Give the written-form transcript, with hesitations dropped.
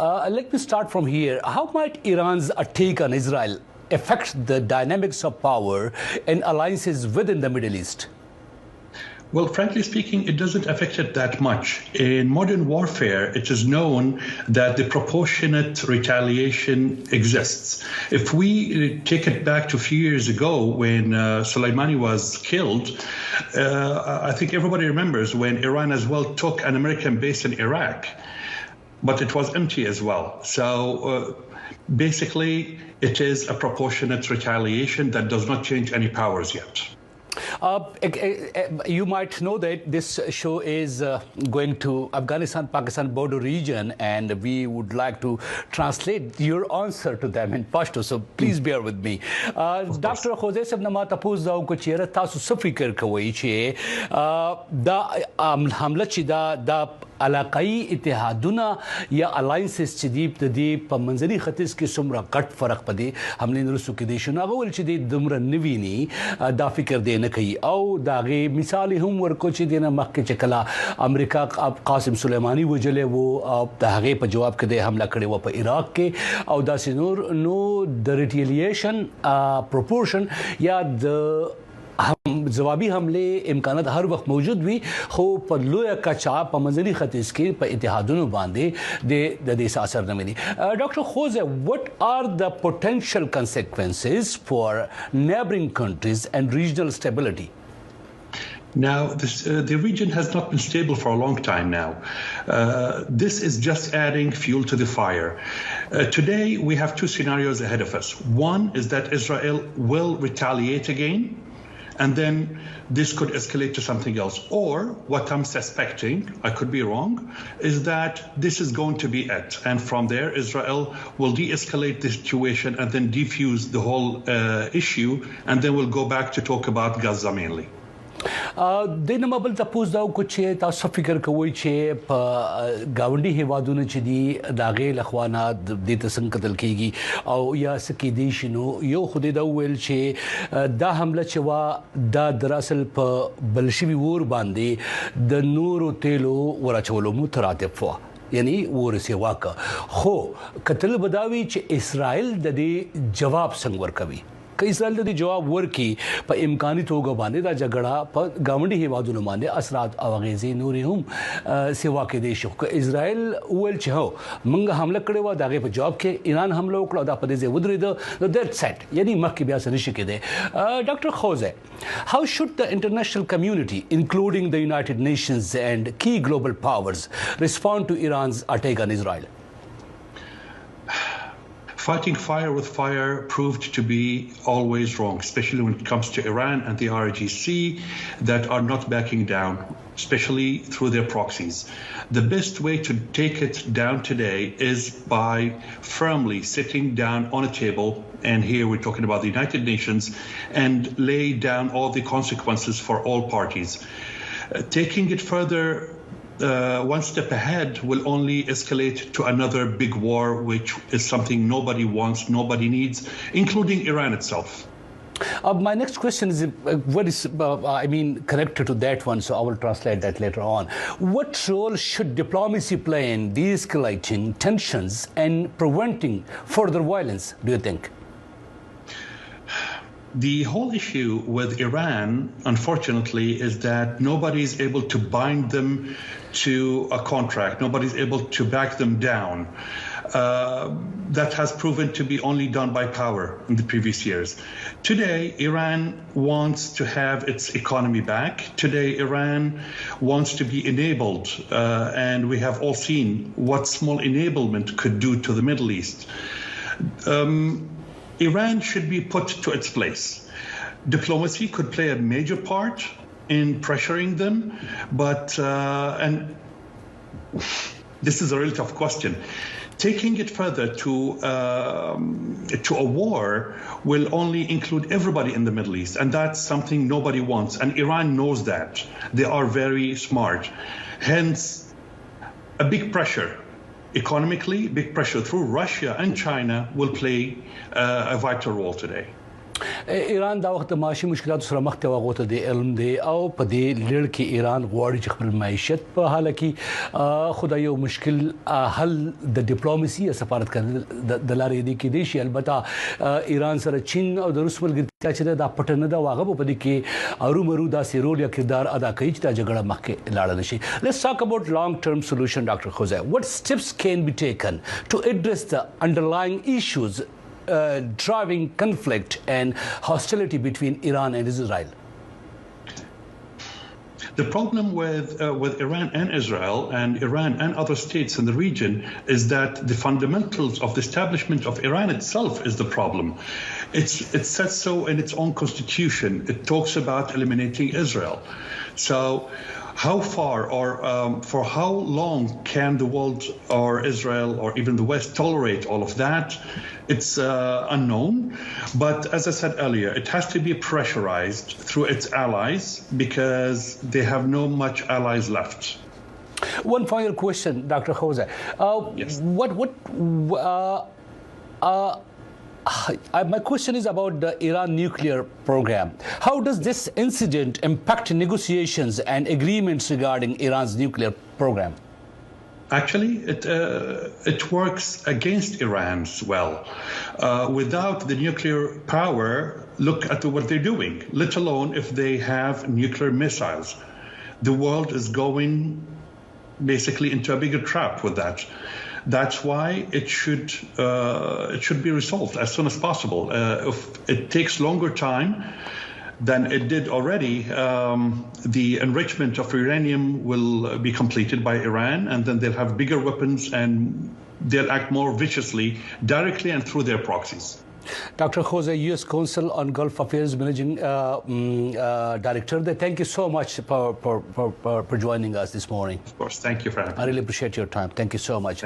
Let me start from here. How might Iran's attack on Israel affect the dynamics of power and alliances within the Middle East? Well, frankly speaking, it doesn't affect it that much. In modern warfare, it is known that the proportionate retaliation exists. If we take it back to a few years ago when Soleimani was killed, I think everybody remembers when Iran as well took an American base in Iraq, but it was empty as well. So basically, it is a proportionate retaliation that does not change any powers yet. You might know that this show is going to Afghanistan-Pakistan border region, and we would like to translate your answer to them in Pashto, so please bear with me. Dr. Khuzaie sab nama tapuz da ko chera tasu safikir kawai che da hamla chi da علاقائی اتحادونه یا الائنسز چې دی په منځني ختیځ کې څومره غټ فرق پدې حملې نرسو کې دي شنو هغه ول چې د دمر نویني دا فکر دی نه کوي او داغه مثال هم ورکو چې دینه مخکې چې کلا امریکا قاسم سلیمانی وجلې وو د هغه په جواب کې د حمله کړې و په عراق کې او دا سينور نو د ریټیلیشن پروپورشن یا د جوابي حمله امکانات هر وخت موجود وي خو په لوی کچا په منځني ختیځ کې په اتحادونو باندې د دې اثر نه ملي. Dr. Khuzaie, what are the potential consequences for neighboring countries and regional stability? Now, the region has not been stable for a long time now. This is just adding fuel to the fire. Today, we have two scenarios ahead of us. One is that Israel will retaliate again, and then this could escalate to something else. Or what I'm suspecting, I could be wrong, is that this is going to be it. And from there, Israel will de-escalate the situation and then defuse the whole issue. And then we'll go back to talk about Gaza mainly. د نمبل تاسو دا کو چې تاسو فکر کوئ چې په گاونډي هیوادونو چې دی داغه لخوانه د تسنګ قتل کیږي او یا سکه دي شنو یو خدای دا ویل چې دا حمله چې وا دا دراصل په بلشوي ور باندې د نورو تیلو ورچولو مترادف و یعنی ورسي واقع خو قتل بداوي چې اسرائیل د دې جواب څنګه ورکوي که اسرائیل د جواب ورکي په امکاني توګه باندې دا جګړه په گاونډي هیوادونو باندې اثرات او غیزي نوري هم سیوا کې دي شو که اسرائیل ول چې هو موږ حمله کړې و دغه په جواب کې ایران حمله وکړه دا په دې ودرېد نو دیټ سیټ یعنی مخکې بیا سره شي کېده. ډاکټر خوزه, how should the international community including the United Nations and key global powers respond to Iran's attack on Israel? Fighting fire with fire proved to be always wrong, especially when it comes to Iran and the RGC that are not backing down, especially through their proxies. The best way to take it down today is by firmly sitting down on a table, and here we're talking about the United Nations, and lay down all the consequences for all parties. Taking it further, one step ahead will only escalate to another big war, which is something nobody wants, nobody needs, including Iran itself. My next question is connected to that one, so I will translate that later on. What role should diplomacy play in de-escalating tensions and preventing further violence, do you think? The whole issue with Iran, unfortunately, is that nobody is able to bind them to a contract. Nobody is able to back them down. That has proven to be only done by power in the previous years. Today, Iran wants to have its economy back. Today, Iran wants to be enabled. And we have all seen what small enablement could do to the Middle East. Iran should be put to its place. Diplomacy could play a major part in pressuring them, but and this is a really tough question. Taking it further to a war will only include everybody in the Middle East, and that's something nobody wants. And Iran knows that. They are very smart. Hence, a big pressure. Economically, big pressure through Russia and China will play a vital role today. ایران دا وخت معاشي مشکلات سره مخ ته واغوته د علم دی او په دې لړ کې ایران غواړي چې خپل معیشت په حال کې خدای یو مشکل حل د ډیپلوماسي یا سفارت کړي د لارې دی کې دی شي البته ایران سره چین او د روس ملګرتیا چې دا پټنه دا واغه په دې کې ارومرو دا سیرول یا کردار ادا کوي چې دا جګړه مخکې لاړل شي. Let's talk about long term solution, Dr. Khuzaie. What steps can be taken to address the underlying issues driving conflict and hostility between Iran and Israel? The problem with Iran and Israel and Iran and other states in the region is that the fundamentals of the establishment of Iran itself is the problem. It says so in its own constitution. It talks about eliminating Israel. So how far or for how long can the world or Israel or even the West tolerate all of that? It's unknown. But as I said earlier, it has to be pressurized through its allies because they have no much allies left. One final question, Dr. Khuzaie. Yes. My question is about the Iran nuclear program. How does this incident impact negotiations and agreements regarding Iran's nuclear program? Actually, it works against Iran as well. Without the nuclear power, look at what they're doing, let alone if they have nuclear missiles. The world is going basically into a bigger trap with that. That's why it should be resolved as soon as possible. If it takes longer time than it did already, the enrichment of uranium will be completed by Iran, and then they'll have bigger weapons and they'll act more viciously, directly and through their proxies. Dr. Khuzaie, U.S. Consul on Gulf Affairs Managing Director. Thank you so much for joining us this morning. Of course. Thank you for having me. I really appreciate your time. Thank you so much.